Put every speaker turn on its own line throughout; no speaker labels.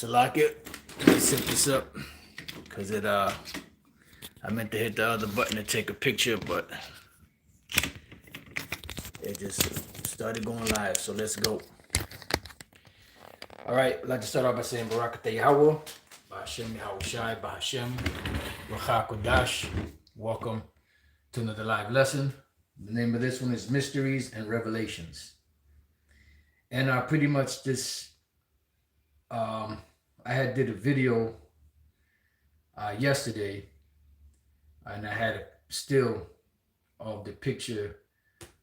Salakia, let me set this up because I meant to hit the other button to take a picture, but it just started going live. So let's go. All right, I'd like to start off by saying Barakatah Yahweh, Ba'Hashem Yahushai, Ba'Hashem, Racha Kodash. Welcome to another live lesson. The name of this one is Mysteries and Revelations. And pretty much this, I had did a video yesterday, and I had a still of the picture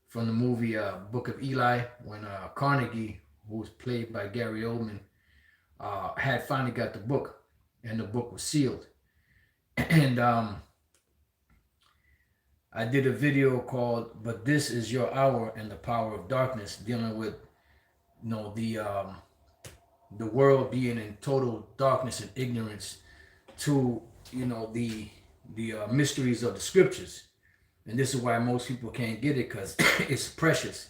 from the movie Book of Eli, when Carnegie, who was played by Gary Oldman, had finally got the book, and the book was sealed. And I did a video called "But This Is Your Hour and the Power of Darkness," dealing with, you know, the world being in total darkness and ignorance to, you know, the mysteries of the scriptures. And this is why most people can't get it, because it's precious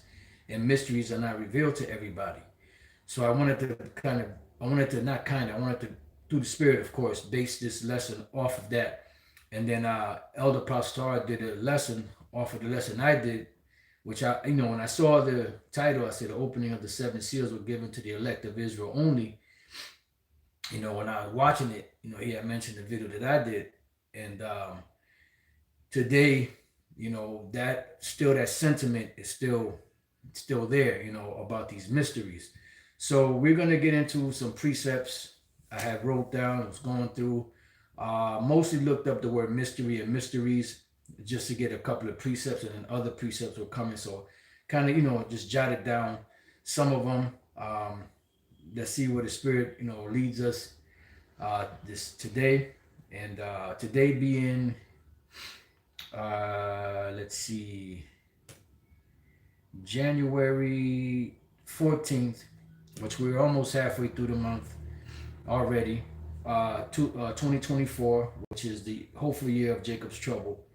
and mysteries are not revealed to everybody. So I wanted to through the spirit, of course, base this lesson off of that. And then Elder Pastor did a lesson off of the lesson I did, which when I saw the title, I said the opening of the seven seals were given to the elect of Israel only. You know, when I was watching it, he had mentioned the video that I did. And today, that sentiment is still there, about these mysteries. So we're going to get into some precepts I have wrote down, I was going through. Mostly looked up the word mystery and mysteries just to get a couple of precepts, and then other precepts were coming. So kind of, just jotted down some of them. Let's see where the Spirit, leads us this today. And today being, let's see, January 14th, which we're almost halfway through the month already. 2024, which is the hopeful year of Jacob's trouble.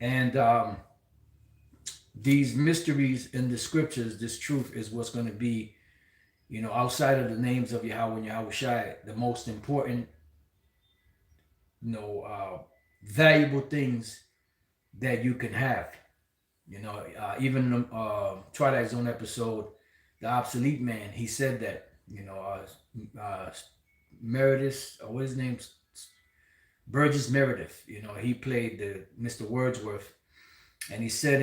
And these mysteries in the scriptures, this truth is what's going to be, outside of the names of Yahweh and Yahushai, the most important, valuable things that you can have. Even in the Twilight Zone episode, The Obsolete Man, he said that, Meredith, or what his name's Burgess Meredith, he played the Mr. Wordsworth, and he said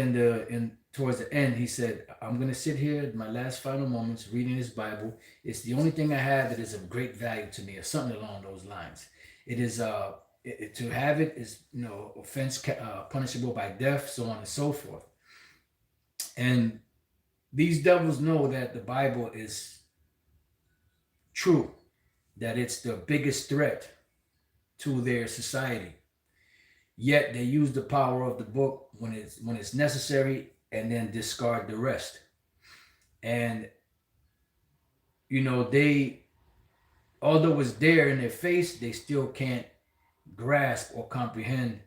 towards the end, he said, "I'm going to sit here in my last final moments reading this Bible. It's the only thing I have that is of great value to me," or something along those lines. It is to have it is, offense punishable by death, so on and so forth. And these devils know that the Bible is true, that it's the biggest threat to their society. Yet they use the power of the book when it's necessary, and then discard the rest. And they, although it's there in their face, they still can't grasp or comprehend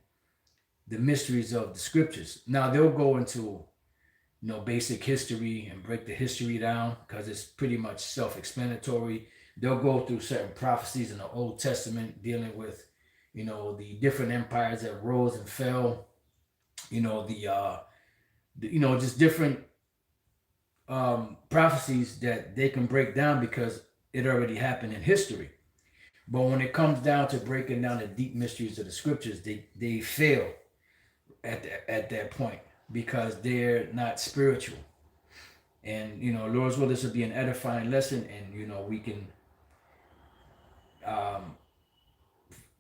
the mysteries of the scriptures. Now they'll go into basic history and break the history down, because it's pretty much self-explanatory. They'll go through certain prophecies in the Old Testament dealing with, the different empires that rose and fell, just different prophecies that they can break down because it already happened in history. But when it comes down to breaking down the deep mysteries of the scriptures, they fail at that point, because they're not spiritual. And, Lord's will, this will be an edifying lesson, and, we can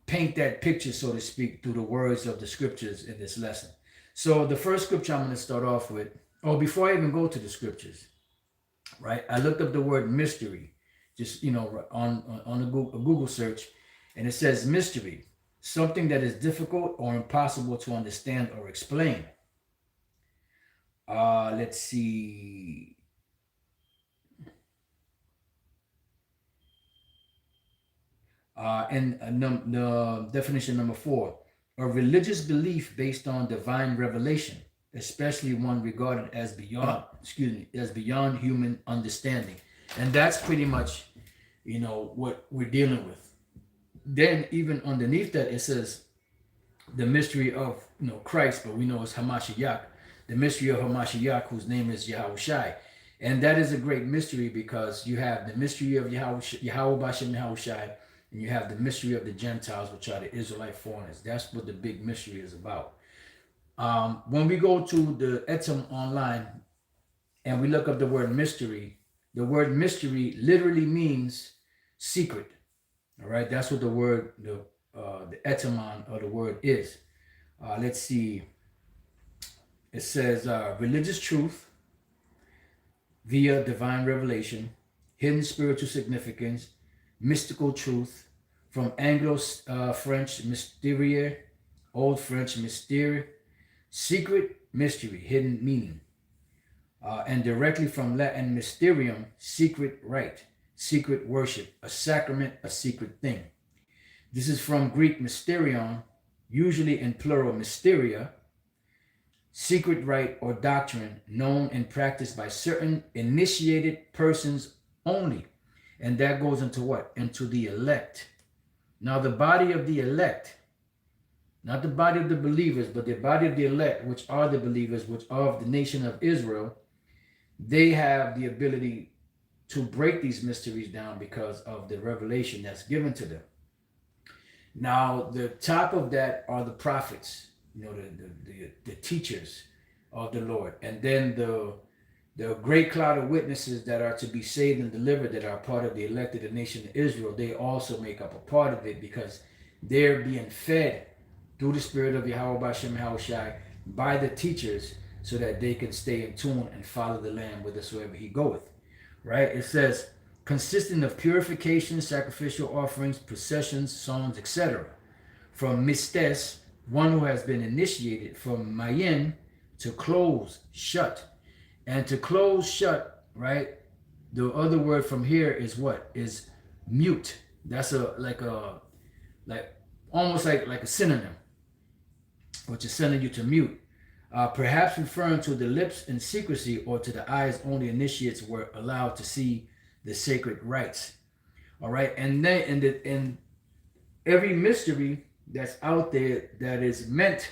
paint that picture, so to speak, through the words of the scriptures in this lesson. So the first scripture I'm going to start off with, before I even go to the scriptures, right? I looked up the word mystery, just, on a Google search, and it says mystery, something that is difficult or impossible to understand or explain. Let's see. And the definition number 4, a religious belief based on divine revelation, especially one regarded as beyond human understanding. And that's pretty much what we're dealing with. Then even underneath that it says the mystery of Christ, but we know it's Hamashiach, the mystery of Hamashiach, whose name is Yahushai. And that is a great mystery because you have the mystery of Yahweh Bashem Yahushai, and you have the mystery of the Gentiles, which are the Israelite foreigners. That's what the big mystery is about. When we go to the Etam online and we look up the word mystery literally means secret. All right, that's what the word, the etymon of the word is. Let's see. It says religious truth via divine revelation, hidden spiritual significance, mystical truth, from Anglo-French mystérieux, Old French mystère, secret, mystery, hidden meaning, and directly from Latin mysterium, secret rite, secret worship, a sacrament, a secret thing. This is from Greek mysterion, usually in plural mysteria, secret rite or doctrine known and practiced by certain initiated persons only. And that goes into what? Into the elect. Now the body of the elect, not the body of the believers, but the body of the elect, which are the believers, which are of the nation of Israel, they have the ability to break these mysteries down because of the revelation that's given to them. Now, the top of that are the prophets, the teachers of the Lord. And then the great cloud of witnesses that are to be saved and delivered, that are part of the elected nation of Israel, they also make up a part of it because they're being fed through the spirit of Yahweh Bashem Yahushai by the teachers so that they can stay in tune and follow the Lamb whithersoever he goeth. Right? It says, consisting of purification, sacrificial offerings, processions, songs, etc. From mistes, one who has been initiated, from mayin, to close, shut. And to close, shut, right? The other word from here is what? Is mute. That's almost like a synonym, which is sending you to mute. Perhaps referring to the lips in secrecy, or to the eyes only initiates were allowed to see the sacred rites. All right, and then in every mystery that's out there that is meant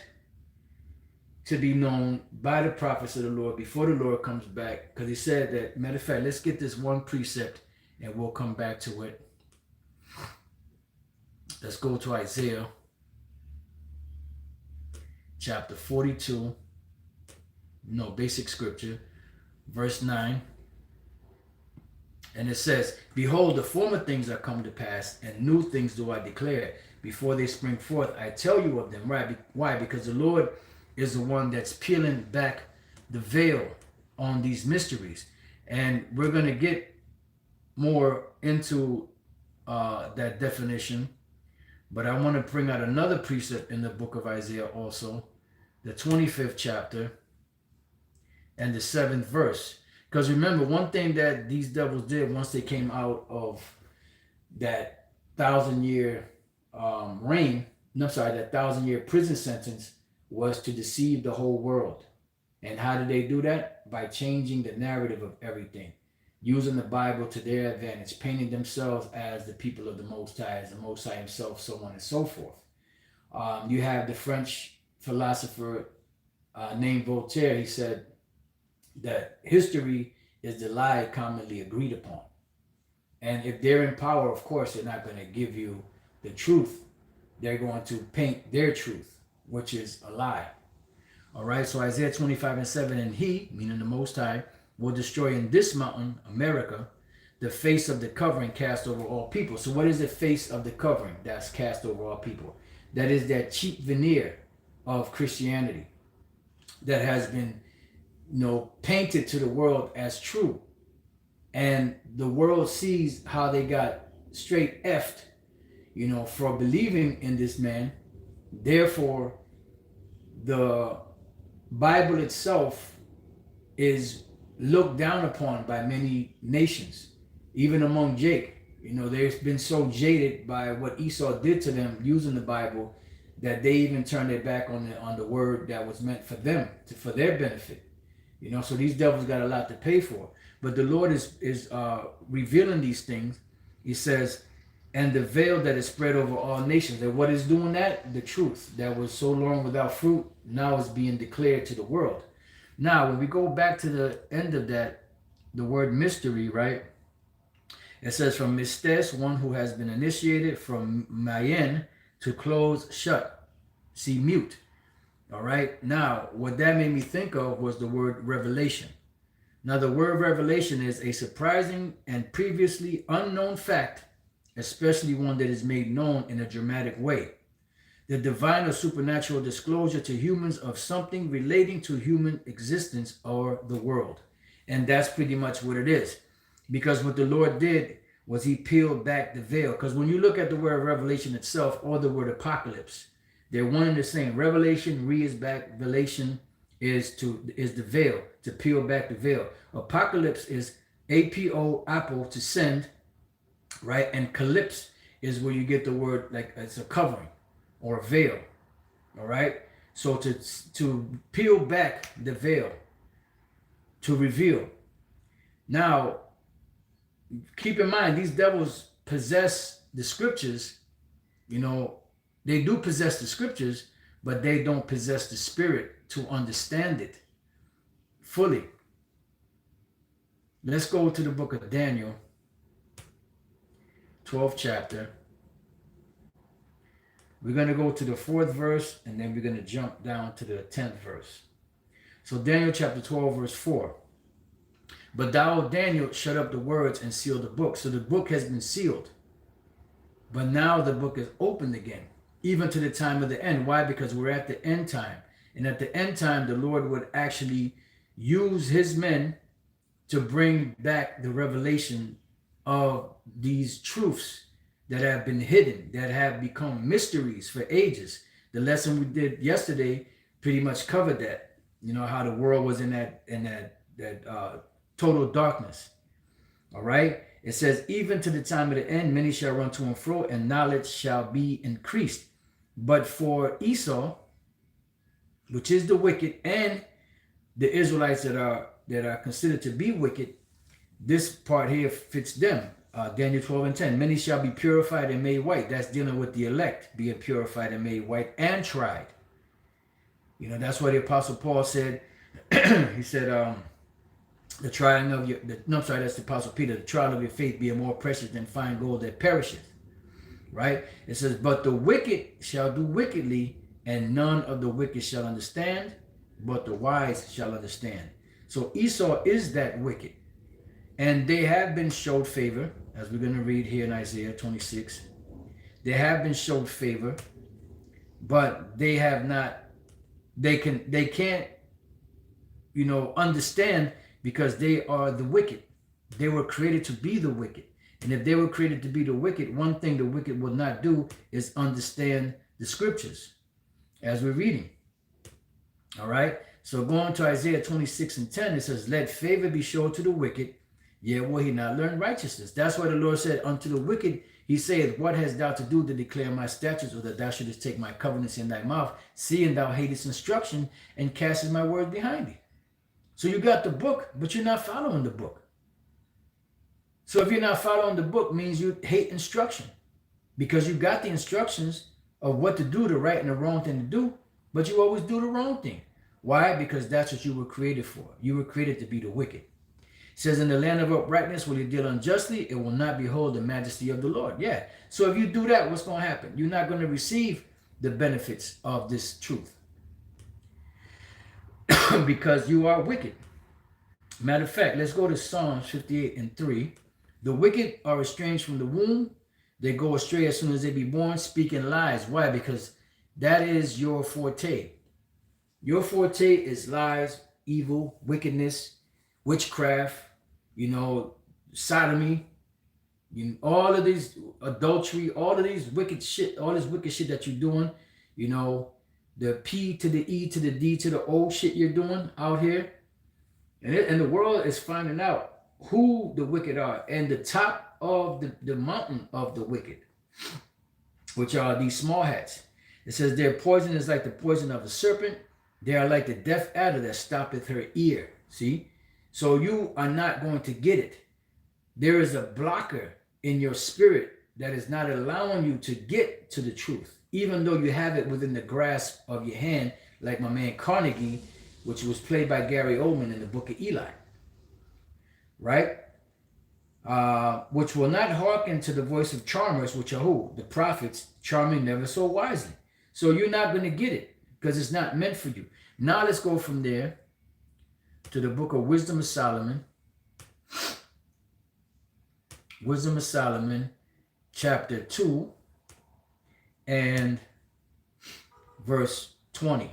to be known by the prophets of the Lord before the Lord comes back, because he said that, matter of fact, let's get this one precept and we'll come back to it. Let's go to Isaiah chapter 42, basic scripture, verse 9. And it says, behold, the former things are come to pass, and new things do I declare. Before they spring forth, I tell you of them. Right? Why? Because the Lord is the one that's peeling back the veil on these mysteries. And we're going to get more into that definition. But I want to bring out another precept in the book of Isaiah also, the 25th chapter and the 7th verse. Because remember, one thing that these devils did once they came out of that 1,000-year reign, that 1,000-year prison sentence, was to deceive the whole world. And how did they do that? By changing the narrative of everything, using the Bible to their advantage, painting themselves as the people of the Most High, as the Most High himself, so on and so forth. You have the French philosopher named Voltaire. He said that history is the lie commonly agreed upon. And if they're in power, of course, they're not going to give you the truth. They're going to paint their truth, which is a lie. All right, so Isaiah 25 and 7, and he, meaning the Most High, will destroy in this mountain, America, the face of the covering cast over all people. So what is the face of the covering that's cast over all people? That is that cheap veneer of Christianity that has been painted to the world as true. And the world sees how they got straight effed, for believing in this man. Therefore, the Bible itself is looked down upon by many nations, even among Jake. They've been so jaded by what Esau did to them using the Bible that they even turned their back on the word that was meant for them, for their benefit. So these devils got a lot to pay for. But the Lord is revealing these things He says, and the veil that is spread over all nations. And what is doing that? The truth that was so long without fruit now is being declared to the world. Now, when we go back to the end of that, the word mystery, right? It says from mystes, one who has been initiated, from mayen, to close, shut. See, mute. All right. Now, what that made me think of was the word revelation. Now, the word revelation is a surprising and previously unknown fact, especially one that is made known in a dramatic way. The divine or supernatural disclosure to humans of something relating to human existence or the world. And that's pretty much what it is. Because what the Lord did was he peeled back the veil. Because when you look at the word revelation itself or the word apocalypse, they're one and the same. Revelation, is back, velation is the veil, to peel back the veil. Apocalypse is APO, apple, to send, right? And calypse is where you get the word, like it's a covering or a veil. All right. So to peel back the veil, to reveal. Now, keep in mind, these devils possess the scriptures. You know, they do possess the scriptures, but they don't possess the spirit to understand it fully. Let's go to the book of Daniel, 12th chapter. We're going to go to the 4th verse, and then we're going to jump down to the 10th verse. So Daniel chapter 12, verse 4. But thou, Daniel, shut up the words and seal the book. So the book has been sealed. But now the book is opened again, even to the time of the end. Why? Because we're at the end time. And at the end time, the Lord would actually use his men to bring back the revelation of these truths that have been hidden, that have become mysteries for ages. The lesson we did yesterday pretty much covered that. You know, how the world was in that total darkness. All right. It says, even to the time of the end, many shall run to and fro, and knowledge shall be increased. But for Esau, which is the wicked, and the Israelites that are considered to be wicked, this part here fits them. Daniel 12 and 10. Many shall be purified and made white. That's dealing with the elect being purified and made white and tried. You know, that's why the Apostle Paul said, he said, the trying of your, that's the Apostle Peter, the trial of your faith being more precious than fine gold that perisheth. Right? It says, but the wicked shall do wickedly, and none of the wicked shall understand, but the wise shall understand. So Esau is that wicked. And they have been showed favor, as we're going to read here in Isaiah 26. They have been showed favor, but they have not, they can't, you know, understand, because they are the wicked. They were created to be the wicked. And if they were created to be the wicked, one thing the wicked will not do is understand the scriptures as we're reading. All right. So going to Isaiah 26 and 10, it says, let favor be shown to the wicked, yet will he not learn righteousness. That's why the Lord said, unto the wicked, he saith, what hast thou to do to declare my statutes, or that thou shouldest take my covenants in thy mouth, seeing thou hatest instruction and castest my word behind thee. So you got the book, but you're not following the book. So if you're not following the book, means you hate instruction, because you got the instructions of what to do, the right and the wrong thing to do, but you always do the wrong thing. Why? Because that's what you were created for. You were created to be the wicked. It says, in the land of uprightness will you deal unjustly, it will not behold the majesty of the Lord. Yeah. So if you do that, what's going to happen? You're not going to receive the benefits of this truth. Because you are wicked. Matter of fact, let's go to Psalms 58 and 3. The wicked are estranged from the womb. They go astray as soon as they be born, speaking lies. Why? Because that is your forte. Your forte is lies, evil, wickedness, witchcraft, you know, sodomy, all of these, adultery, all of these wicked shit, all this wicked shit that you're doing, you know, the P to the E to the D to the O shit you're doing out here. And the world is finding out who the wicked are. And the top of the mountain of the wicked, which are these small hats. It says their poison is like the poison of the serpent. They are like the deaf adder that stoppeth her ear. See? So you are not going to get it. There is a blocker in your spirit that is not allowing you to get to the truth, even though you have it within the grasp of your hand, like my man Carnegie, which was played by Gary Oldman in the Book of Eli, right? Which will not hearken to the voice of charmers, which are who? The prophets, charming never so wisely. So you're not going to get it because it's not meant for you. Now let's go from there to the Book of Wisdom of Solomon. Wisdom of Solomon, chapter 2 and verse 20. I'm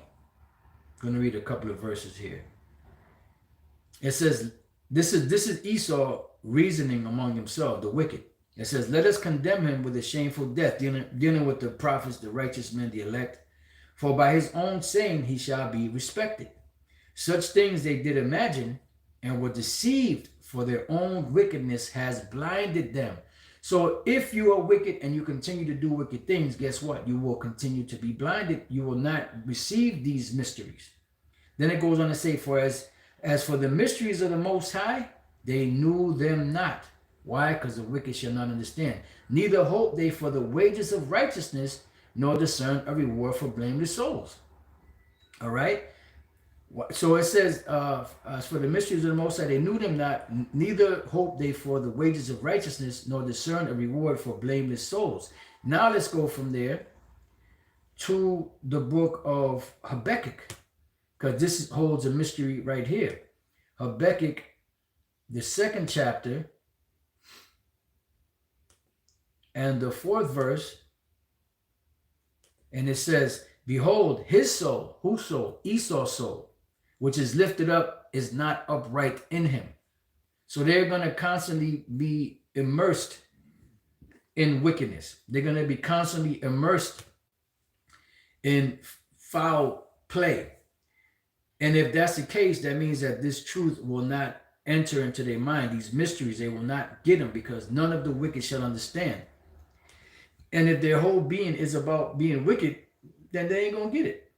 going to read a couple of verses here. It says, this is Esau reasoning among himself, the wicked. It says, let us condemn him with a shameful death, dealing with the prophets, the righteous men, the elect. For by his own saying he shall be respected. Such things they did imagine and were deceived, for their own wickedness has blinded them. So if you are wicked and you continue to do wicked things, guess what? You will continue to be blinded. You will not receive these mysteries. Then it goes on to say, for as for the mysteries of the Most High, they knew them not. Why? Because the wicked shall not understand. Neither hope they for the wages of righteousness, nor discern a reward for blameless souls. All right? So it says, as for the mysteries of the Most High, they knew them not, neither hope they for the wages of righteousness, nor discern a reward for blameless souls. Now let's go from there to the book of Habakkuk, because this holds a mystery right here. Habakkuk, the 2nd chapter, and the 4th verse, and it says, behold, his soul, whose soul? Esau's soul, which is lifted up, is not upright in him. So they're going to constantly be immersed in wickedness. They're going to be constantly immersed in foul play. And if that's the case, that means that this truth will not enter into their mind. These mysteries, they will not get them, because none of the wicked shall understand. And if their whole being is about being wicked, then they ain't going to get it.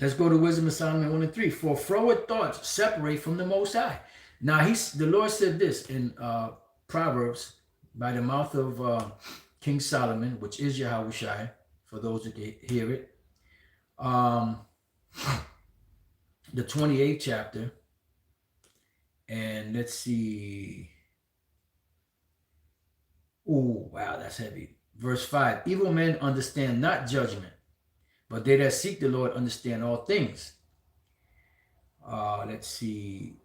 Let's go to Wisdom of Solomon 1 and 3. For froward thoughts separate from the Most High. Now, the Lord said this in Proverbs by the mouth of King Solomon, which is Yahushua, for those who can hear it. The 28th chapter. And let's see. Oh, wow, that's heavy. Verse 5. Evil men understand not judgment, but they that seek the Lord understand all things. Let's see.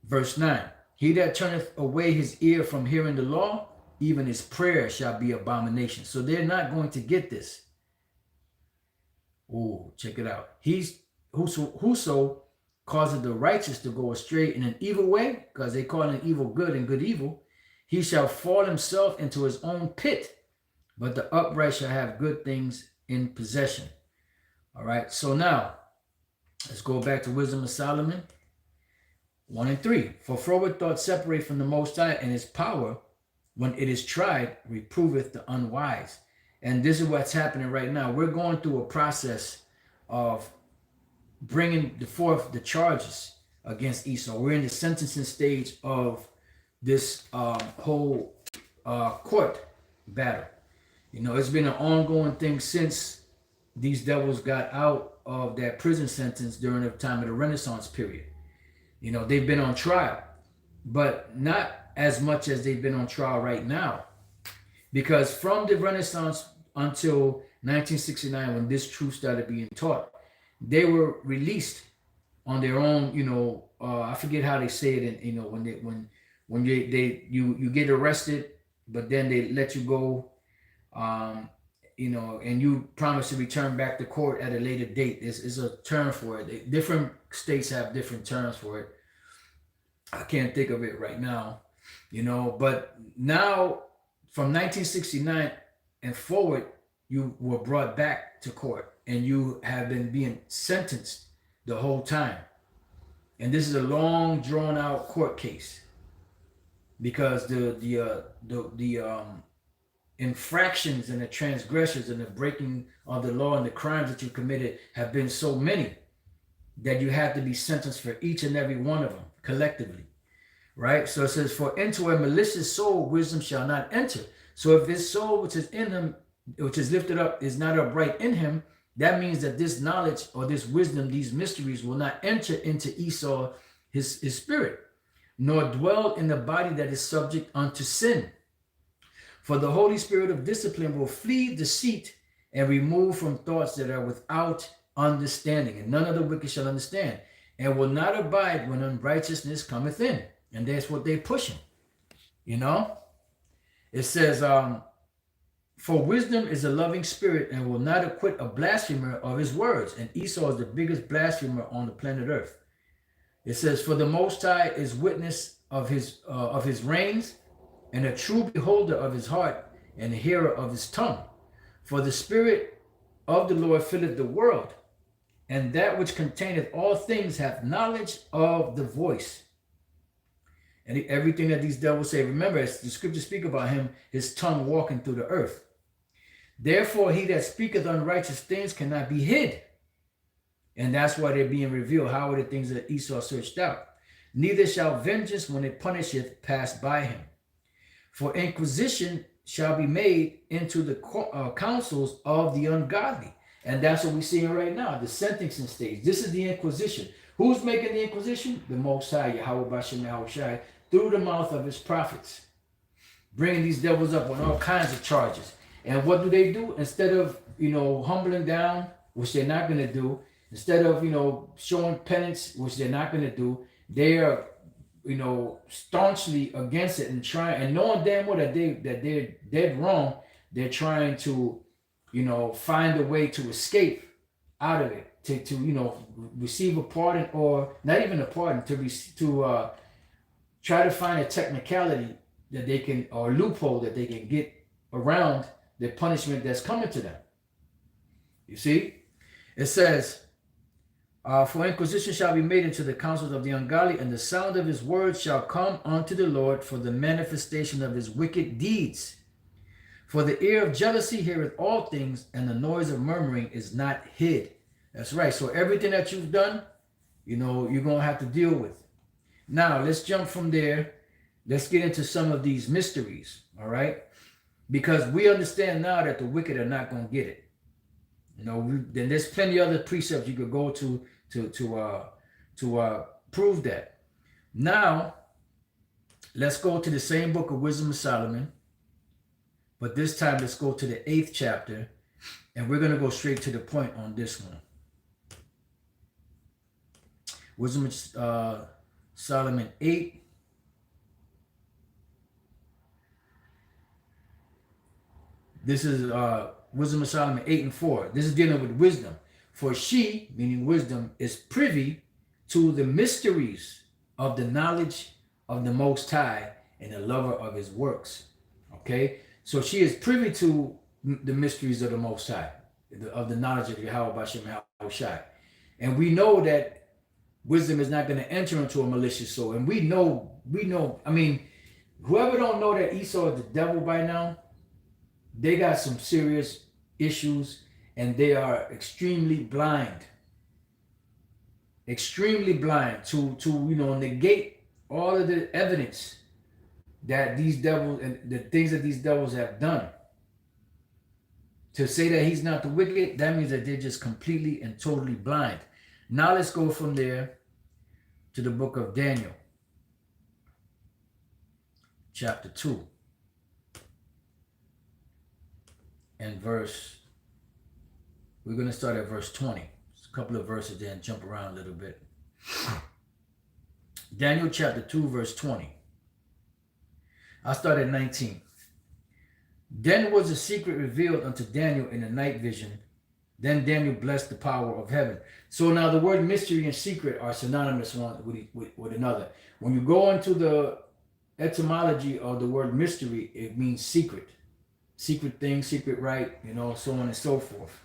Verse 9. He that turneth away his ear from hearing the law, even his prayer shall be abomination. So they're not going to get this. Oh, check it out. Whoso causes the righteous to go astray in an evil way, because they call an evil good and good evil, he shall fall himself into his own pit, but the upright shall have good things in possession. All right, so now let's go back to Wisdom of Solomon 1 and 3. For froward thoughts separate from the Most High, and his power, when it is tried, reproveth the unwise. And this is what's happening right now. We're going through a process of bringing forth the charges against Esau. We're in the sentencing stage of this whole court battle. You know, it's been an ongoing thing since these devils got out of that prison sentence during the time of the Renaissance period. You know, they've been on trial, but not as much as they've been on trial right now. Because from the Renaissance until 1969, when this truth started being taught, they were released on their own. You know, I forget how they say it. And you know, when you get arrested, but then they let you go. You know, and you promise to return back to court at a later date. This is a term for it. Different states have different terms for it. I can't think of it right now. You know, but now from 1969 and forward, you were brought back to court, and you have been being sentenced the whole time. And this is a long, drawn out court case, because the infractions and the transgressions and the breaking of the law and the crimes that you committed have been so many that you have to be sentenced for each and every one of them collectively. right? So it says, for into a malicious soul wisdom shall not enter. So if his soul which is in him, which is lifted up, is not upright in him, that means that this knowledge or this wisdom, these mysteries will not enter into Esau, his spirit, nor dwell in the body that is subject unto sin. For the Holy Spirit of discipline will flee deceit and remove from thoughts that are without understanding. And none of the wicked shall understand, and will not abide when unrighteousness cometh in. And that's what they're pushing. You know? It says, for wisdom is a loving spirit and will not acquit a blasphemer of his words. And Esau is the biggest blasphemer on the planet Earth. It says, for the Most High is witness of his reigns, and a true beholder of his heart, and a hearer of his tongue. For the Spirit of the Lord filleth the world, and that which containeth all things hath knowledge of the voice. And everything that these devils say, remember, as the scriptures speak about him, his tongue walking through the earth. Therefore, he that speaketh unrighteous things cannot be hid. And that's why they're being revealed. How are the things that Esau searched out? Neither shall vengeance, when it punisheth, pass by him. For inquisition shall be made into the councils of the ungodly. And that's what we're seeing right now, the sentencing stage. This is the inquisition. Who's making the inquisition? The Most High, Yahweh Bashem Yahushai, through the mouth of his prophets. Bringing these devils up on all kinds of charges. And what do? Instead of, humbling down, which they're not going to do, instead of, showing penance, which they're not going to do, they are, staunchly against it and trying, and knowing damn well that they're dead wrong, they're trying to, find a way to escape out of it, to receive a pardon, or not even a pardon, to try to find a technicality that they can, or a loophole that they can get around the punishment that's coming to them. You see, it says, for inquisition shall be made into the councils of the ungodly, and the sound of his words shall come unto the Lord for the manifestation of his wicked deeds. For the ear of jealousy heareth all things, and the noise of murmuring is not hid. That's right. So everything that you've done, you're going to have to deal with. Now, let's jump from there. Let's get into some of these mysteries, all right? Because we understand now that the wicked are not going to get it. Then there's plenty of other precepts you could go to prove that. Now, let's go to the same book of Wisdom of Solomon, but this time let's go to the 8th chapter, and we're going to go straight to the point on this one. Wisdom of Solomon 8. This is Wisdom of Solomon 8 and 4. This is dealing with wisdom. For she, meaning wisdom, is privy to the mysteries of the knowledge of the Most High and the lover of his works. Okay? So she is privy to the mysteries of the Most High, of the knowledge of Yahweh Bashem Yahushai. And we know that wisdom is not going to enter into a malicious soul. And we know, I mean, whoever don't know that Esau is the devil by now, they got some serious issues, and they are extremely blind to negate all of the evidence that these devils and the things that these devils have done. To say that he's not the wicked, that means that they're just completely and totally blind. Now let's go from there to the book of Daniel, chapter 2. And we're going to start at verse 20. It's a couple of verses there and jump around a little bit. Daniel chapter 2, verse 20. I'll start at 19. Then was a secret revealed unto Daniel in a night vision. Then Daniel blessed the power of heaven. So now the word mystery and secret are synonymous one with another. When you go into the etymology of the word mystery, it means secret. Secret thing, secret right, so on and so forth.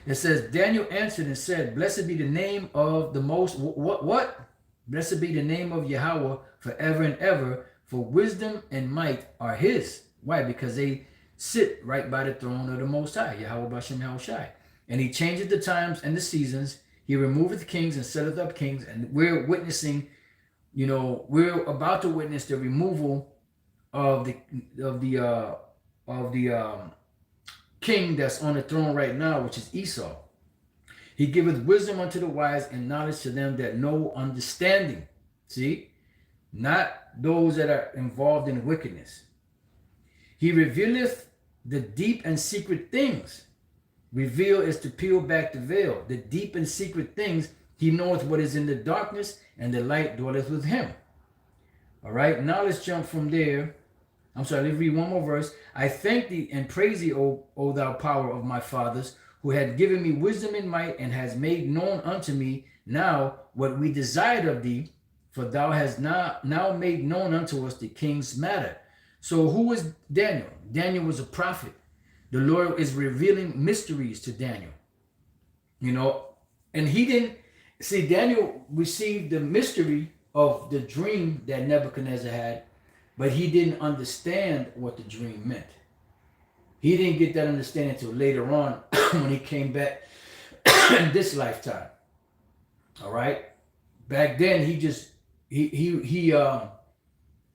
It says, Daniel answered and said, blessed be the name of the most, what? Blessed be the name of Yahweh forever and ever, for wisdom and might are his. Why? Because they sit right by the throne of the Most High, Yahweh Bashem Yahushai. And he changeth the times and the seasons. He removeth kings and setteth up kings. And we're witnessing You know, we're about to witness the removal of the king that's on the throne right now, which is Esau. He giveth wisdom unto the wise and knowledge to them that know understanding. See, not those that are involved in wickedness. He revealeth the deep and secret things. Reveal is to peel back the veil. The deep and secret things, he knoweth what is in the darkness, and the light dwelleth with him. All right, now let's jump from there. I'm sorry, let's read one more verse. I thank thee and praise thee, O thou power of my fathers, who had given me wisdom and might, and has made known unto me now what we desired of thee, for thou hast now made known unto us the king's matter. So who was Daniel? Daniel was a prophet. The Lord is revealing mysteries to Daniel. You know, and he didn't see, Daniel received the mystery of the dream that Nebuchadnezzar had, but he didn't understand what the dream meant. He didn't get that understanding until later on when he came back in this lifetime. All right. Back then, he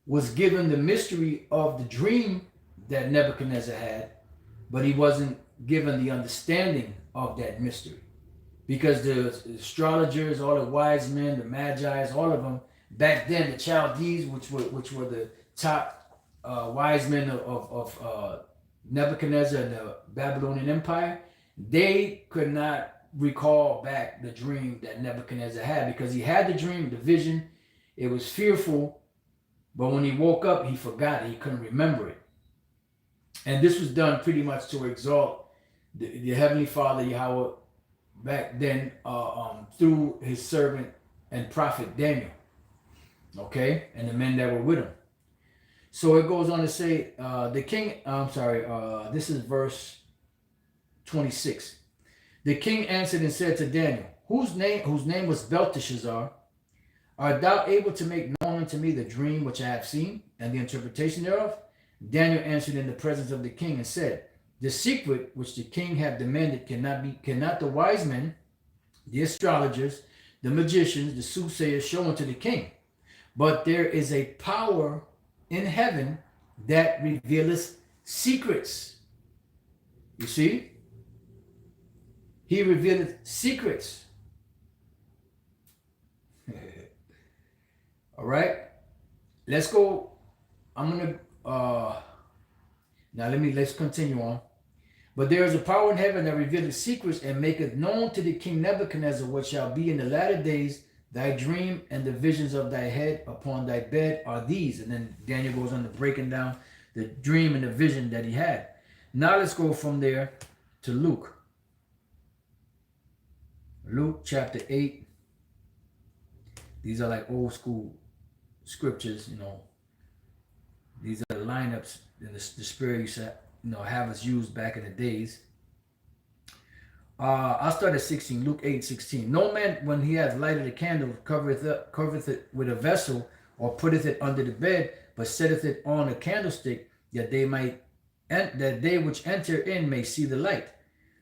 was given the mystery of the dream that Nebuchadnezzar had, but he wasn't given the understanding of that mystery, because the astrologers, all the wise men, the magi's, all of them back then, the Chaldees, which were the top wise men of Nebuchadnezzar and the Babylonian Empire, they could not recall back the dream that Nebuchadnezzar had, because he had the dream, the vision. It was fearful, but when he woke up, he forgot it. He couldn't remember it. And this was done pretty much to exalt the Heavenly Father, Yahweh, back then through his servant and prophet Daniel. Okay? And the men that were with him. So it goes on to say, the king, this is verse 26. The king answered and said to Daniel, whose name was Belteshazzar, art thou able to make known unto me the dream which I have seen, and the interpretation thereof? Daniel answered in the presence of the king and said, the secret which the king hath demanded cannot the wise men, the astrologers, the magicians, the soothsayers show unto the king. But there is a power in heaven that revealeth secrets. You see? He revealeth secrets. All right? Let's go. I'm going to let's continue on. But there is a power in heaven that revealeth secrets, and maketh known to the king Nebuchadnezzar what shall be in the latter days. Thy dream and the visions of thy head upon thy bed are these. And then Daniel goes on to breaking down the dream and the vision that he had. Now let's go from there to Luke. Luke chapter 8. These are like old school scriptures, you know. These are the lineups in the spirit used to, have us use back in the days. I'll start at 16. Luke 8:16. No man, when he hath lighted a candle, covereth it with a vessel, or putteth it under the bed, but setteth it on a candlestick, that they which enter in may see the light.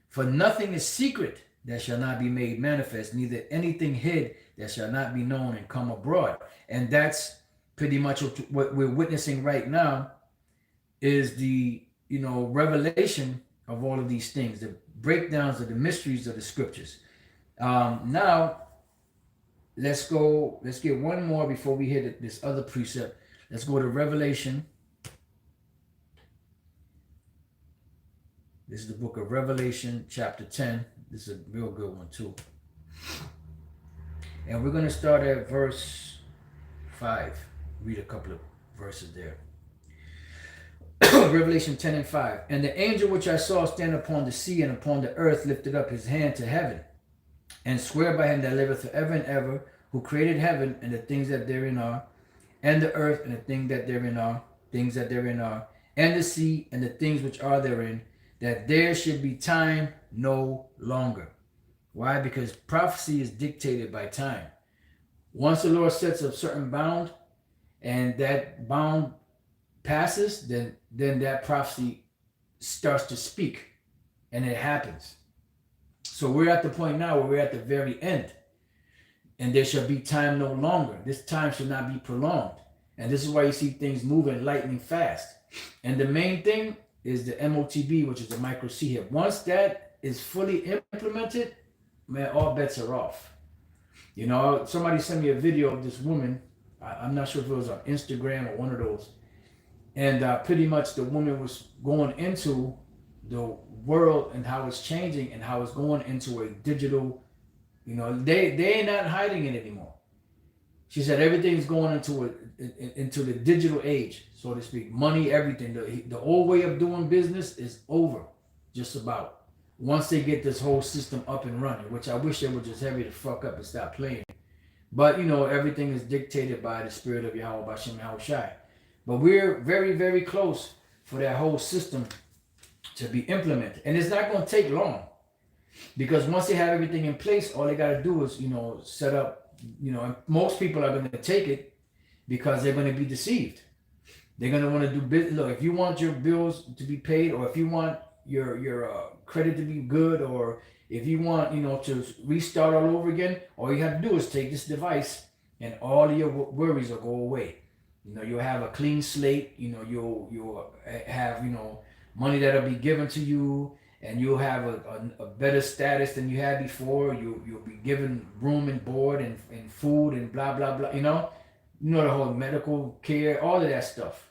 For nothing is secret that shall not be made manifest, neither anything hid that shall not be known and come abroad. And that's pretty much what we're witnessing right now, is the revelation of all of these things, the breakdowns of the mysteries of the scriptures. Now let's get one more before we hit this other precept. Let's go to Revelation. This is the book of Revelation, chapter 10. This is a real good one too. And we're going to start at verse 5. Read a couple of verses there. Revelation 10 and 5. And the angel which I saw stand upon the sea and upon the earth lifted up his hand to heaven, and swear by him that liveth forever and ever, who created heaven and the things that therein are, and the earth and the things that therein are, and the sea and the things which are therein, that there should be time no longer. Why? Because prophecy is dictated by time. Once the Lord sets a certain bound, and that bound passes, then that prophecy starts to speak, and it happens. So we're at the point now where we're at the very end. and there shall be time no longer. This time shall not be prolonged. And this is why you see things moving lightning fast. And the main thing is the MOTB, which is the micro C hip. Once that is fully implemented, man, all bets are off. You know, somebody sent me a video of this woman. I'm not sure if it was on Instagram or one of those. And pretty much the woman was going into the world and how it's changing and how it's going into a digital, you know, they ain't not hiding it anymore. She said everything's going into the digital age, so to speak. Money, everything. The old way of doing business is over, just about. Once they get this whole system up and running, which I wish they would just hurry the fuck up and stop playing. But, you know, everything is dictated by the spirit of Yahweh Bashem Yahushai. But we're very, very close for that whole system to be implemented. And it's not going to take long. Because once they have everything in place, all they got to do is, you know, set up, you know, and most people are going to take it because they're going to be deceived. They're going to want to do business. Look, if you want your bills to be paid, or if you want your credit to be good, or if you want, you know, to restart all over again, all you have to do is take this device and all of your worries will go away. You know, you'll have a clean slate. You know, you'll have, you know, money that'll be given to you, and you'll have a better status than you had before. You'll be given room and board and food and blah, blah, blah, you know the whole medical care, all of that stuff.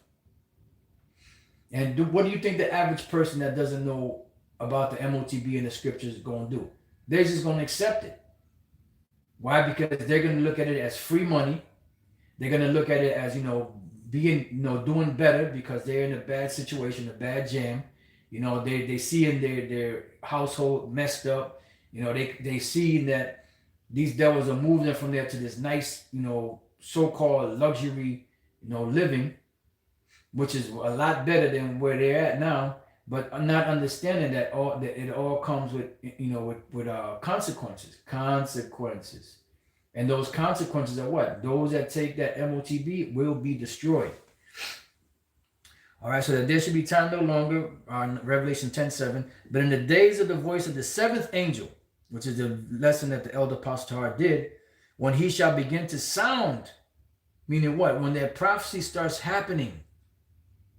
And what do you think the average person that doesn't know about the MOTB and the scriptures is going to do? They're just going to accept it. Why? Because they're going to look at it as free money. They're going to look at it as, you know, being, you know, doing better because they're in a bad situation, a bad jam. You know, they see in their household messed up. You know, they see that these devils are moving them from there to this nice, you know, so-called luxury, you know, living, which is a lot better than where they're at now. But I'm not understanding that it all comes with, you know, with consequences. And those consequences are what? Those that take that MOTB will be destroyed. All right, so that there should be time no longer on Revelation 10:7. But in the days of the voice of the seventh angel, which is the lesson that the elder Apostle Tahar did, when he shall begin to sound, meaning what? When that prophecy starts happening,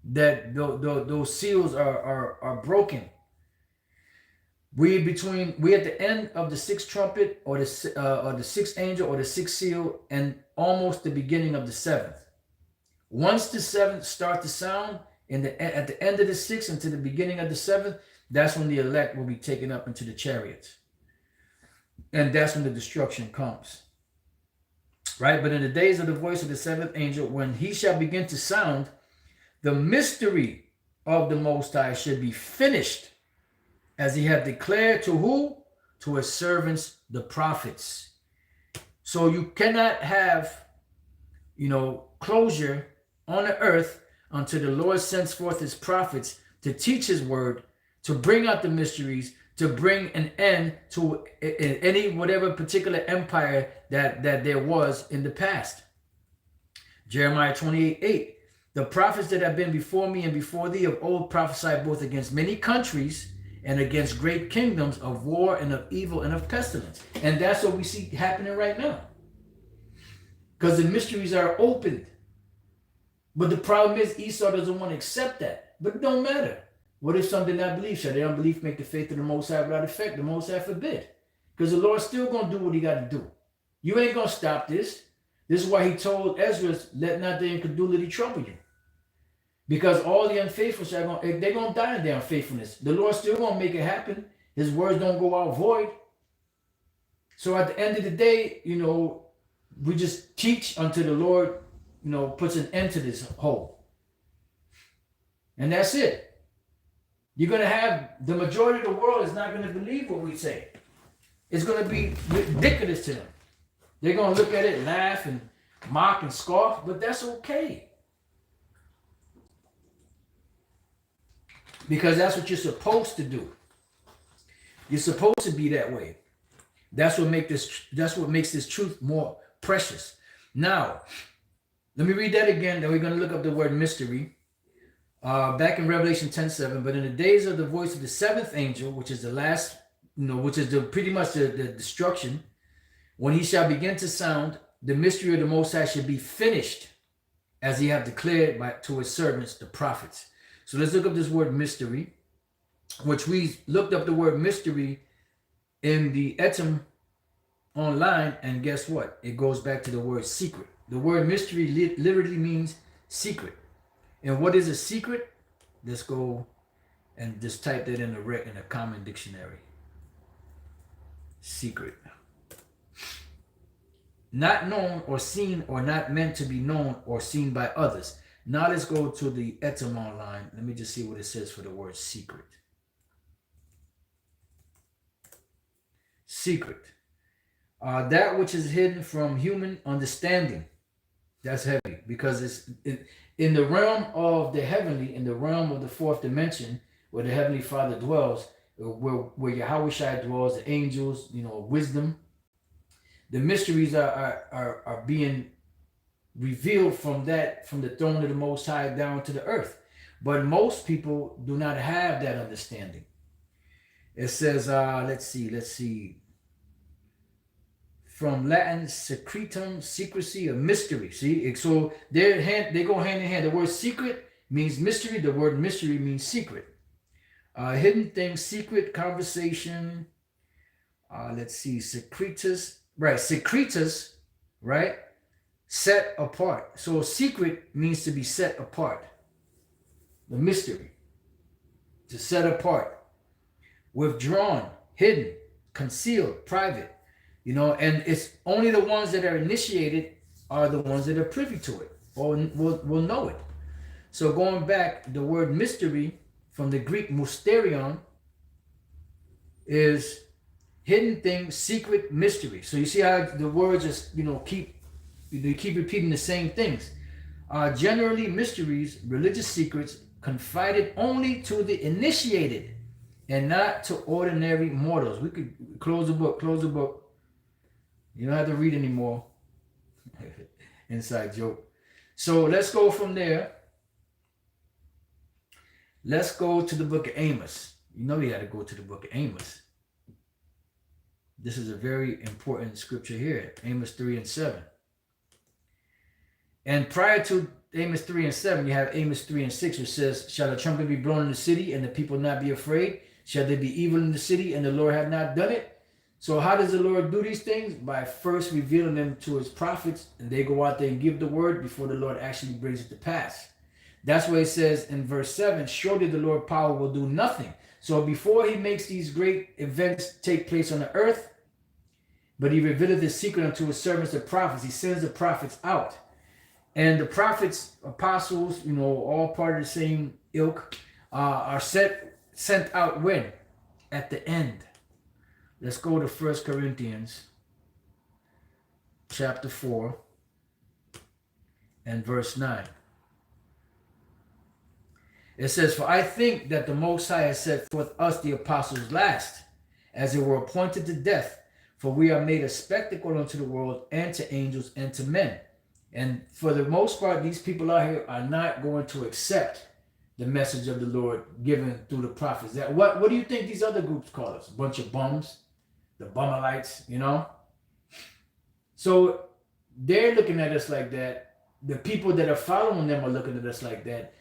that those seals are broken. We at the end of the sixth trumpet, or the sixth angel, or the sixth seal, and almost the beginning of the seventh. Once the seventh start to sound, at the end of the sixth and to the beginning of the seventh, that's when the elect will be taken up into the chariots. And that's when the destruction comes. Right? But in the days of the voice of the seventh angel, when he shall begin to sound, the mystery of the Most High should be finished, as he had declared to who? To his servants, the prophets. So you cannot have, you know, closure on the earth until the Lord sends forth his prophets to teach his word, to bring out the mysteries, to bring an end to any whatever particular empire that there was in the past. Jeremiah 28:8. The prophets that have been before me and before thee of old prophesied both against many countries and against great kingdoms, of war and of evil and of pestilence. And that's what we see happening right now. Because the mysteries are opened. But the problem is Esau doesn't want to accept that. But it don't matter. What if some did not believe? Shall their unbelief make the faith of the Most High without effect? The Most High forbid. Because the Lord's still going to do what he got to do. You ain't going to stop this. This is why he told Ezra, let not the incredulity trouble you. Because all the unfaithful, they're going to die in their unfaithfulness. The Lord's still going to make it happen. His words don't go out void. So at the end of the day, you know, we just teach until the Lord, you know, puts an end to this hole. And that's it. You're going to have the majority of the world is not going to believe what we say. It's going to be ridiculous to them. They're going to look at it, laugh and mock and scoff, but that's okay. Because that's what you're supposed to do. You're supposed to be that way. That's what makes this truth more precious. Now, let me read that again. Then we're going to look up the word mystery. Back in Revelation 10:7. But in the days of the voice of the seventh angel, which is the last, you know, which is pretty much the destruction, When he shall begin to sound, the mystery of the Most High should be finished, as he have declared to his servants, the prophets. So let's look up this word mystery, which we looked up the word mystery in the Etam online, and guess what? It goes back to the word secret. The word mystery literally means secret. And what is a secret? Let's go and just type that in a common dictionary. Secret. Not known or seen, or not meant to be known or seen by others. Now let's go to the Etam online. Let me just see what it says for the word secret. Secret. That which is hidden from human understanding. That's heavy, because it's in the realm of the heavenly, in the realm of the fourth dimension, where the Heavenly Father dwells, where Yahweh Shai dwells, the angels, wisdom. The mysteries are being revealed from the throne of the Most High down to the earth. But most people do not have that understanding. It says, let's see. From Latin, secretum, secrecy, a mystery. See, so they go hand in hand. The word secret means mystery. The word mystery means secret. Hidden thing, secret, conversation. Let's see, secretus. Right, secretus, right? Set apart. So secret means to be set apart. The mystery. To set apart. Withdrawn, hidden, concealed, private. And it's only the ones that are initiated are the ones that are privy to it, or will know it. So going back, the word mystery from the Greek mysterion is hidden thing, secret, mystery. So you see how the words just keep repeating the same things. Generally, mysteries, religious secrets, confided only to the initiated and not to ordinary mortals. We could close the book. You don't have to read anymore. Inside joke. So let's go from there. Let's go to the book of Amos. You had to go to the book of Amos. This is a very important scripture here. Amos 3 and 7. And prior to Amos 3 and 7, you have Amos 3 and 6, which says, shall the trumpet be blown in the city and the people not be afraid? Shall there be evil in the city and the Lord have not done it? So how does the Lord do these things? By first revealing them to his prophets, and they go out there and give the word before the Lord actually brings it to pass. That's what it says in verse 7, surely the Lord power will do nothing. So before he makes these great events take place on the earth, but he revealed his secret unto his servants, the prophets. He sends the prophets out. And the prophets, apostles, all part of the same ilk, are sent out when? At the end. Let's go to 1 Corinthians chapter 4 and verse 9. It says, for I think that the Most High has set forth us, the apostles, last, as it were appointed to death. For we are made a spectacle unto the world, and to angels, and to men. And for the most part, these people out here are not going to accept the message of the Lord given through the prophets. What do you think these other groups call us? A bunch of bums? The Bumalites, So they're looking at us like that. The people that are following them are looking at us like that.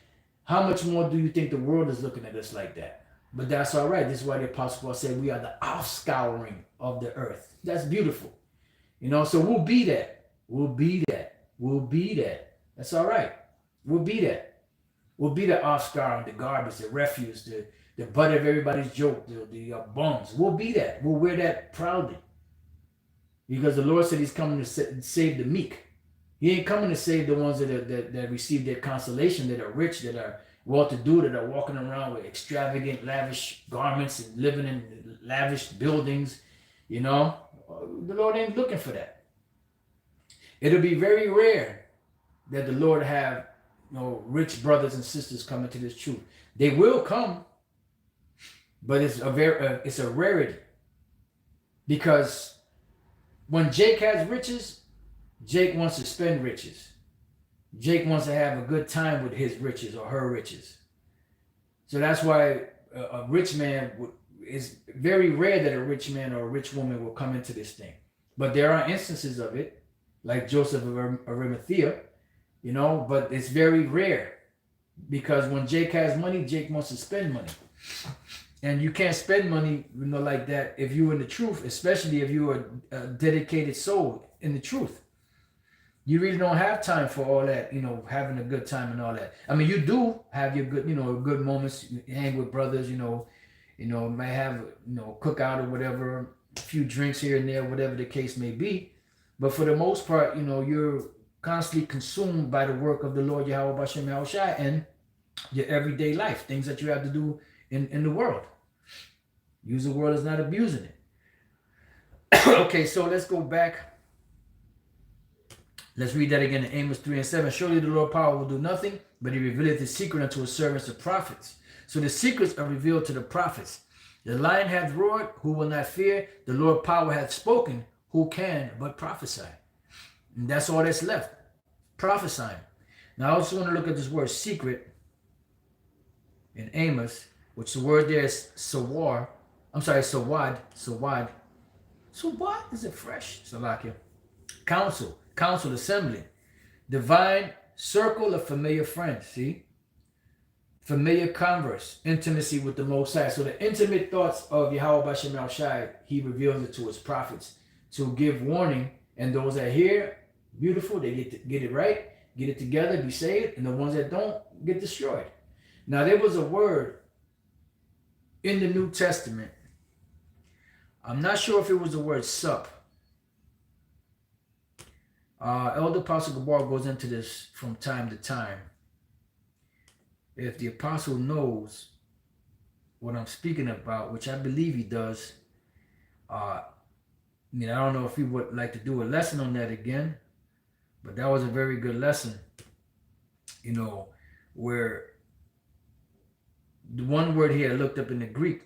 How much more do you think the world is looking at us like that? But that's all right. This is why the Apostle Paul said we are the offscouring of the earth. That's beautiful. So we'll be that. We'll be that. That's all right. We'll be that. We'll be the offscouring, the garbage, the refuse, the butt of everybody's joke, the bums. We'll be that. We'll wear that proudly. Because the Lord said he's coming to save the meek. He ain't coming to save the ones that receive their consolation, that are rich, that are well-to-do, that are walking around with extravagant, lavish garments and living in lavish buildings. The Lord ain't looking for that. It'll be very rare that the Lord have rich brothers and sisters come into this truth. They will come, but it's a rarity. Because when Jake has riches, Jake wants to spend riches. Jake wants to have a good time with his riches or her riches. So that's why a rich man, it's very rare that a rich man or a rich woman will come into this thing. But there are instances of it, like Joseph of Arimathea, but it's very rare because when Jake has money, Jake wants to spend money. And you can't spend money, like that if you're in the truth, especially if you are a dedicated soul in the truth. You really don't have time for all that, having a good time and all that. I mean, you do have your good, good moments. You hang with brothers, might have, cookout or whatever, a few drinks here and there, whatever the case may be. But for the most part, you're constantly consumed by the work of the Lord Yahweh Bashem Yahushua and your everyday life, things that you have to do in the world. Use the world as not abusing it. Okay, so let's go back. Let's read that again in Amos 3 and 7. Surely the Lord power will do nothing, but he revealeth his secret unto his servants, the prophets. So the secrets are revealed to the prophets. The lion hath roared, who will not fear? The Lord power hath spoken, who can but prophesy? And that's all that's left. Prophesying. Now I also want to look at this word secret in Amos, which the word there is sawad. Sawad. Sawad, is it fresh? Salakia. Council, assembly, divine circle of familiar friends. See, familiar converse, intimacy with the Most High. So the intimate thoughts of Yahweh Bashem Yahushai, he reveals it to his prophets to give warning. And those that hear, beautiful, they get it right, get it together, be saved. And the ones that don't, get destroyed. Now there was a word in the New Testament. I'm not sure if it was the word sup. Elder Apostle Gabar goes into this from time to time. If the apostle knows what I'm speaking about, which I believe he does, I don't know if he would like to do a lesson on that again, but that was a very good lesson, where the one word here I looked up in the Greek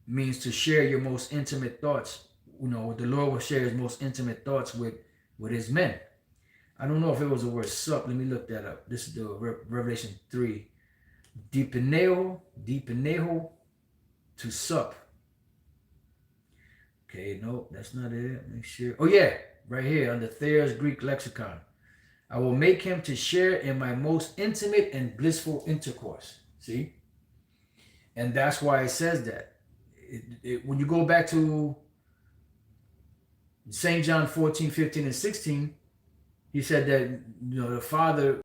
means to share your most intimate thoughts. The Lord will share his most intimate thoughts with his men. I don't know if it was the word sup. Let me look that up. This is the Revelation 3. Dipeneho to sup. Okay, no, that's not it. Make sure. Oh yeah, right here under Thayer's Greek lexicon. I will make him to share in my most intimate and blissful intercourse. See? And that's why it says that. When you go back to St. John 14, 15, and 16, he said that, the Father,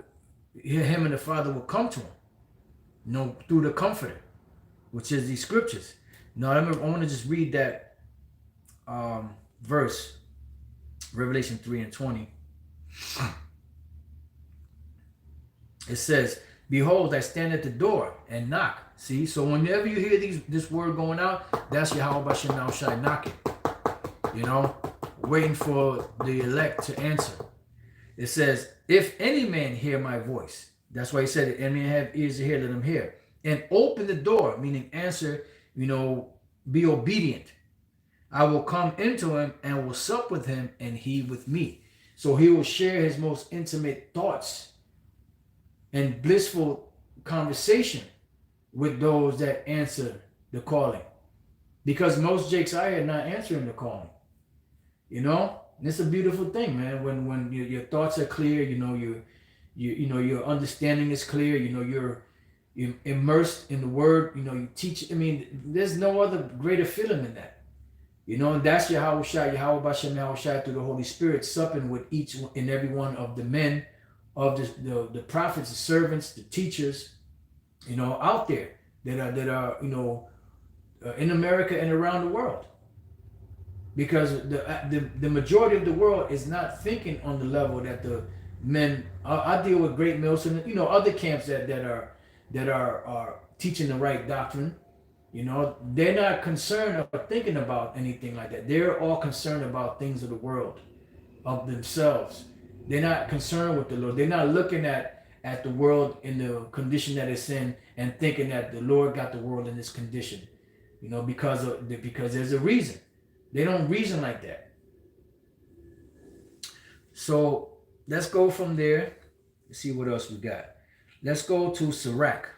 him and the Father will come to him, through the Comforter, which is these scriptures. Now, I want to just read that verse, Revelation 3 and 20. It says, behold, I stand at the door and knock. See, so whenever you hear this word going out, that's Yahweh Bashem Yahushai knocking. Waiting for the elect to answer. It says, if any man hear my voice, that's why he said it, any man have ears to hear, let him hear. And open the door, meaning answer, be obedient. I will come into him and will sup with him and he with me. So he will share his most intimate thoughts and blissful conversation with those that answer the calling. Because most jakes out here not answering the calling. And it's a beautiful thing, man. When your thoughts are clear, your understanding is clear. You're immersed in the word. You teach. I mean, there's no other greater feeling than that. And that's Yahweh Bashem Yahushai through the Holy Spirit supping with each and every one of the men of the prophets, the servants, the teachers, out there that are in America and around the world. Because the majority of the world is not thinking on the level that the men. I deal with Great Millstone, other camps that are teaching the right doctrine. They're not concerned or thinking about anything like that. They're all concerned about things of the world, of themselves. They're not concerned with the Lord. They're not looking at the world in the condition that it's in and thinking that the Lord got the world in this condition. Because there's a reason. They don't reason like that. So let's go from there. Let's see what else we got. Let's go to Sirach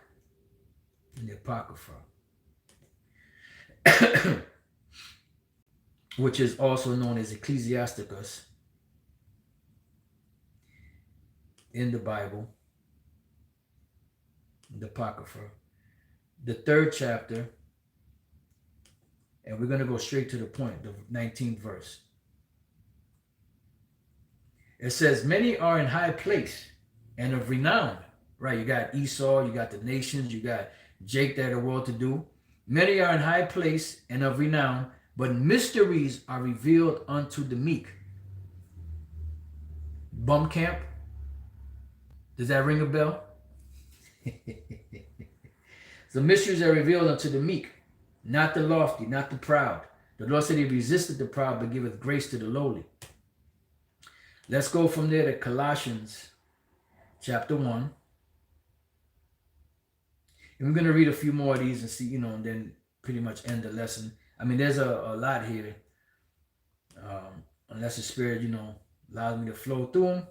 in the Apocrypha. which is also known as Ecclesiasticus in the Bible, the Apocrypha, the 3rd chapter, and we're going to go straight to the point, the 19th verse. It says, many are in high place and of renown, right? You got Esau, you got the nations, you got Jake that are well to do. Many are in high place and of renown, but mysteries are revealed unto the meek. Bum camp. Does that ring a bell? The mysteries are revealed unto the meek, not the lofty, not the proud. The Lord said he resisted the proud, but giveth grace to the lowly. Let's go from there to Colossians chapter 1. And we're going to read a few more of these and see, and then pretty much end the lesson. I mean, there's a lot here. Unless the Spirit, allows me to flow through them.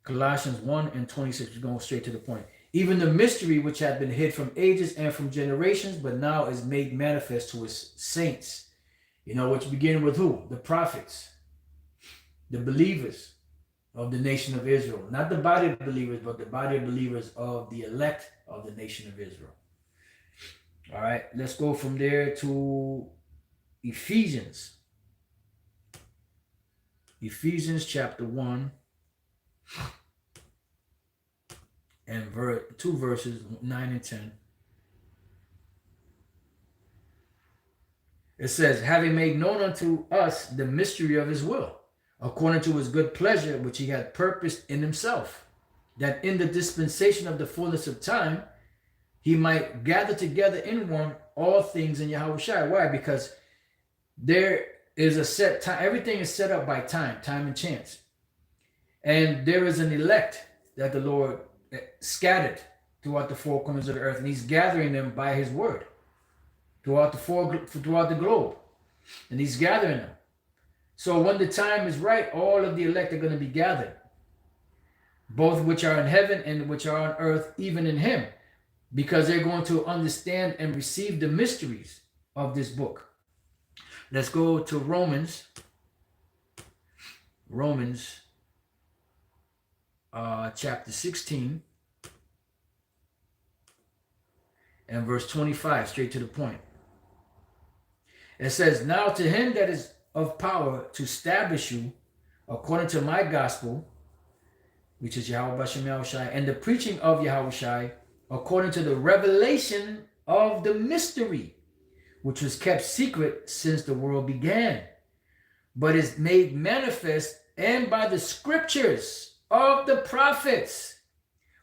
Colossians 1 and 26, we're going straight to the point. Even the mystery which had been hid from ages and from generations, but now is made manifest to his saints. Which begin with who? The prophets, the believers of the nation of Israel. Not the body of believers, but the body of believers of the elect of the nation of Israel. All right, let's go from there to Ephesians. Ephesians chapter 1 and 2 verses 9 and 10. It says, having made known unto us the mystery of his will, according to his good pleasure, which he had purposed in himself, that in the dispensation of the fullness of time, he might gather together in one all things in Yahushua. Why? Because there is a set time. Everything is set up by time and chance. And there is an elect that the Lord scattered throughout the four corners of the earth, and he's gathering them by his word throughout the globe, and he's gathering them. So when the time is right, all of the elect are going to be gathered, both which are in heaven and which are on earth, even in him, because they're going to understand and receive the mysteries of this book. Let's go to Romans chapter 16 and verse 25, straight to the point. It says, now to him that is of power to establish you according to my gospel, which is Yahweh Bashem Yahushai, and the preaching of Yahushai, according to the revelation of the mystery, which was kept secret since the world began, but is made manifest and by the scriptures of the prophets,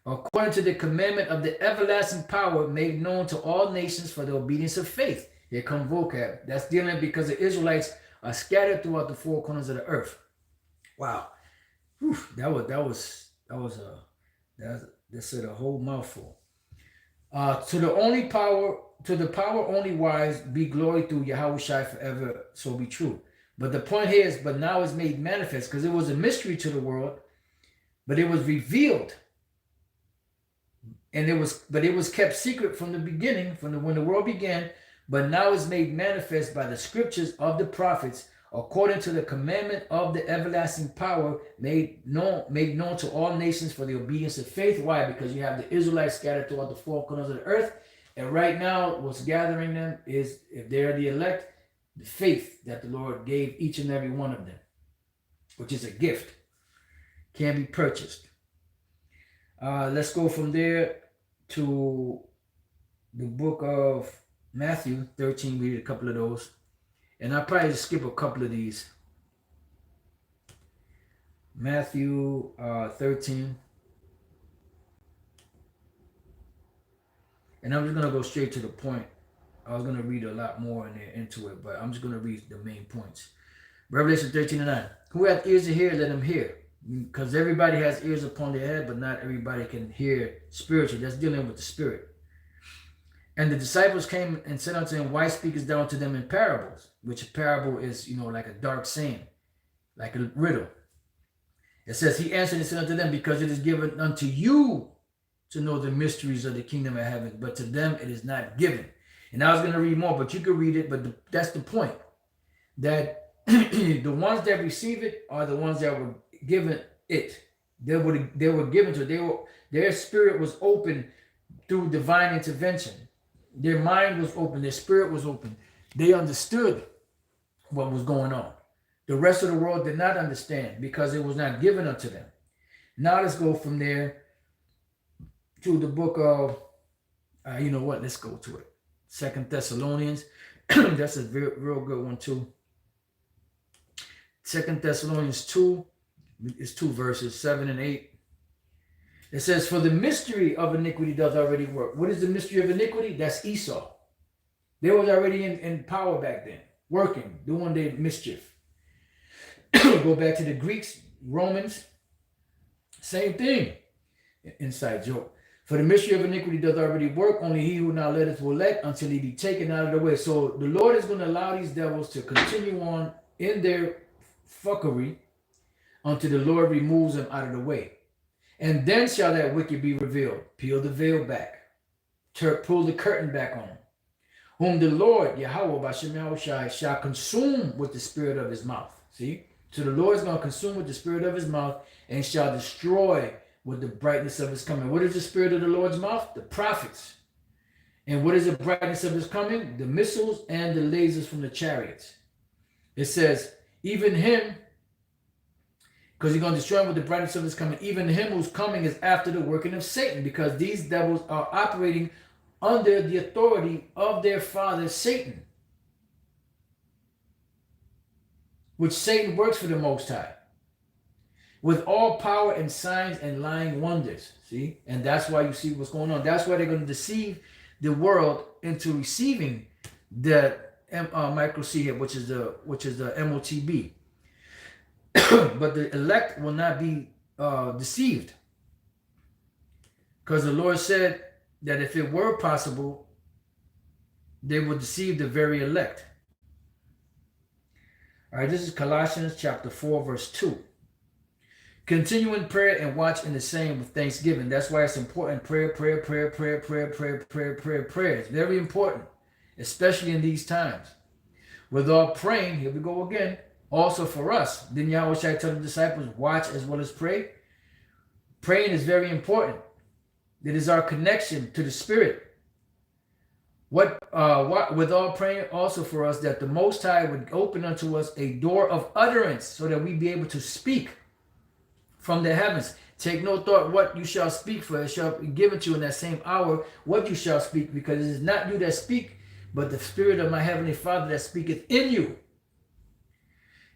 according to the commandment of the everlasting power made known to all nations for the obedience of faith. Here come vocab. That's dealing because the Israelites are scattered throughout the four corners of the earth. Wow. Whew, that said a whole mouthful. To the power only wise be glory through Yahushua forever, so be true. But the point here is, but now is made manifest, because it was a mystery to the world, but it was revealed. And it was kept secret from the beginning, when the world began, but now is made manifest by the scriptures of the prophets, according to the commandment of the everlasting power made known to all nations for the obedience of faith. Why? Because you have the Israelites scattered throughout the four corners of the earth, and right now what's gathering them is, if they're the elect, the faith that the Lord gave each and every one of them, which is a gift, can be purchased. Let's go from there to the book of Matthew 13, read a couple of those. And I'll probably just skip a couple of these. Matthew 13. And I'm just going to go straight to the point. I was going to read a lot more into it, but I'm just going to read the main points. Revelation 13 and 9. Who hath ears to hear, let him hear. Because everybody has ears upon their head, but not everybody can hear spiritually. That's dealing with the spirit. And the disciples came and said unto him, why speakest thou unto them in parables? Which a parable is, like a dark saying, like a riddle. It says, he answered and said unto them, because it is given unto you to know the mysteries of the kingdom of heaven, but to them it is not given. And I was going to read more, but you could read it, but that's the point. that the ones that receive it are the ones that were given it. They were given to it. Their spirit was open through divine intervention. Their mind was open. Their spirit was open. They understood what was going on. The rest of the world did not understand because it was not given unto them. Now let's go from there to the book of, you know what? Let's go to it. 2 Thessalonians. That's a real good one too. 2 Thessalonians 2 is 2 verses, 7 and 8. It says, for the mystery of iniquity does already work. What is the mystery of iniquity? That's Esau. They was already in power back then, working, doing their mischief. Go back to the Greeks, Romans, same thing. Inside joke. For the mystery of iniquity does already work. Only he who now letteth will let until he be taken out of the way. So the Lord is going to allow these devils to continue on in their fuckery until the Lord removes them out of the way. And then shall that wicked be revealed. Peel the veil back. Pull the curtain back on. Whom the Lord, Yahweh, Bashem Yahushai, shall consume with the spirit of his mouth. See? So the Lord is going to consume with the spirit of his mouth and shall destroy with the brightness of his coming. What is the spirit of the Lord's mouth? The prophets. And what is the brightness of his coming? The missiles and the lasers from the chariots. It says, even him, because he's going to destroy him with the brightness of his coming, even him whose coming is after the working of Satan, because these devils are operating under the authority of their father, Satan, which Satan works for the Most High, with all power and signs and lying wonders. See? And that's why you see what's going on. That's why they're going to deceive the world into receiving the micro C here, which is the MOTB. But the elect will not be deceived, because the Lord said that if it were possible, they would deceive the very elect. All right, this is Colossians chapter 4, verse 2. Continue in prayer and watch in the same with thanksgiving. That's why it's important. Prayer. It's very important, especially in these times. With all praying, here we go again, also for us. Didn't Yahweh tell the disciples, watch as well as pray? Praying is very important. It is our connection to the Spirit. What with all praying also for us, that the Most High would open unto us a door of utterance, so that we be able to speak from the heavens. Take no thought what you shall speak, for it shall be given to you in that same hour what you shall speak, because it is not you that speak, but the Spirit of my heavenly Father that speaketh in you.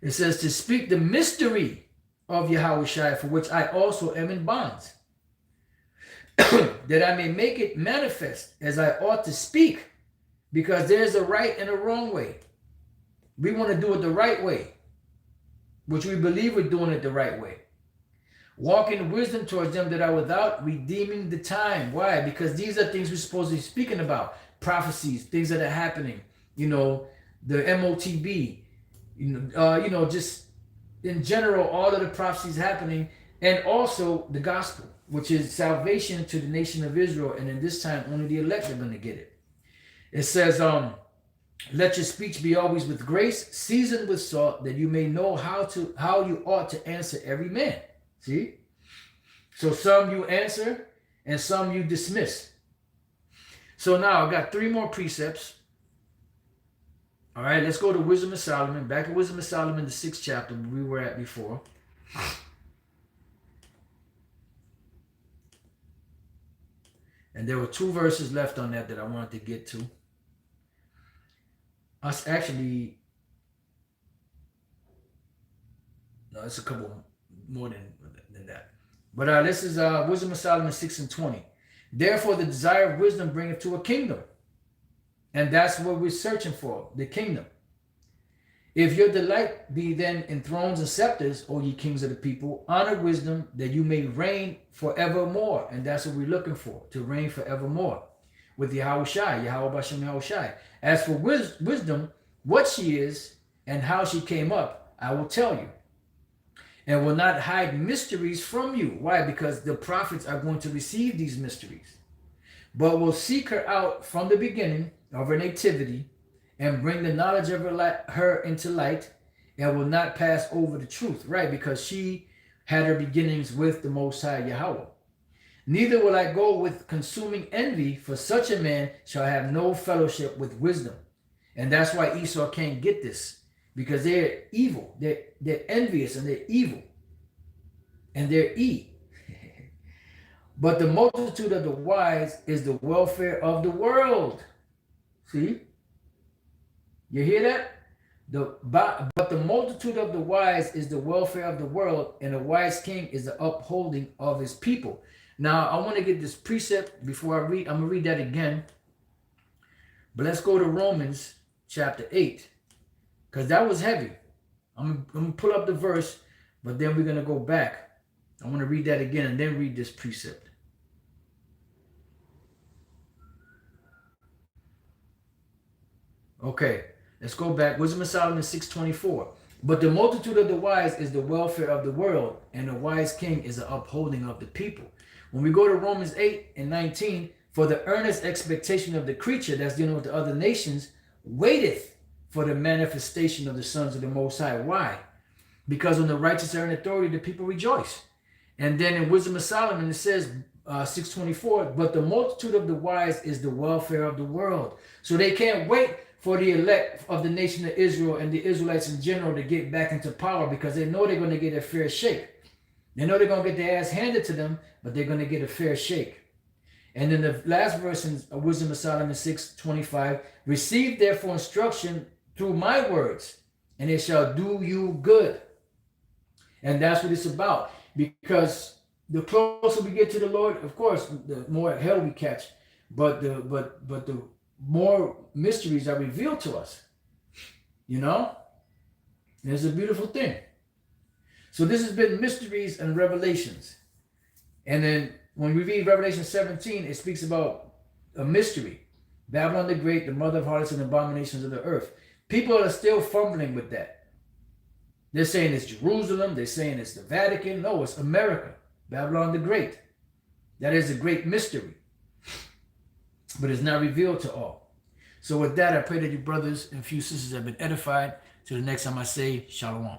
It says to speak the mystery of Yahushua, for which I also am in bonds, that I may make it manifest as I ought to speak, because there's a right and a wrong way. We want to do it the right way, which we believe we're doing it the right way. Walk in wisdom towards them that are without, redeeming the time. Why? Because these are things we're supposed to be speaking about. Prophecies, things that are happening. You know, the MOTB. Just in general, all of the prophecies happening, and also the gospel, which is salvation to the nation of Israel. And in this time, only the elect are going to get it. It says, let your speech be always with grace, seasoned with salt, that you may know how you ought to answer every man. See? So some you answer and some you dismiss. So now I've got 3 more precepts. All right, let's go to Wisdom of Solomon. Back to Wisdom of Solomon, the 6th chapter we were at before. And there were 2 verses left on that I wanted to get to. It's a couple more than that. But this is Wisdom of Solomon 6 and 20. Therefore, the desire of wisdom bringeth to a kingdom. And that's what we're searching for, the kingdom. If your delight be then in thrones and scepters, O ye kings of the people, honor wisdom, that you may reign forevermore. And that's what we're looking for, to reign forevermore with Yahushai, Yahweh Bashem Yahushai. As for wisdom, what she is and how she came up, I will tell you, and will not hide mysteries from you. Why? Because the prophets are going to receive these mysteries, but will seek her out from the beginning of her nativity, and bring the knowledge of her into light, and will not pass over the truth, right? Because she had her beginnings with the Most High Yahweh. Neither will I go with consuming envy, for such a man shall have no fellowship with wisdom. And that's why Esau can't get this, because they're evil. They're envious and they're evil. And they're But the multitude of the wise is the welfare of the world. See? You hear that? But the multitude of the wise is the welfare of the world, and a wise king is the upholding of his people. Now, I want to get this precept before I read. I'm going to read that again. But let's go to Romans chapter 8, because that was heavy. I'm going to pull up the verse, but then we're going to go back. I want to read that again and then read this precept. Okay, let's go back. Wisdom of Solomon 6:24. But the multitude of the wise is the welfare of the world, and the wise king is the upholding of the people. When we go to Romans 8:19, for the earnest expectation of the creature, that's dealing with the other nations, waiteth for the manifestation of the sons of the Most High. Why? Because when the righteous are in authority, the people rejoice. And then in Wisdom of Solomon, it says, 6:24, but the multitude of the wise is the welfare of the world. So they can't wait for the elect of the nation of Israel and the Israelites in general to get back into power, because they know they're going to get a fair shake. They know they're going to get their ass handed to them, but they're going to get a fair shake. And then the last verse in Wisdom of Solomon 6:25, receive therefore instruction through my words, and it shall do you good. And that's what it's about. Because the closer we get to the Lord, of course, the more hell we catch. But the more mysteries are revealed to us. You know? And it's a beautiful thing. So this has been mysteries and revelations. And then when we read Revelation 17, it speaks about a mystery. Babylon the Great, the mother of harlots and abominations of the earth. People are still fumbling with that. They're saying it's Jerusalem. They're saying it's the Vatican. No, it's America. Babylon the Great. That is a great mystery. But it's not revealed to all. So with that, I pray that you brothers and few sisters have been edified. Till the next time I say, Shalom.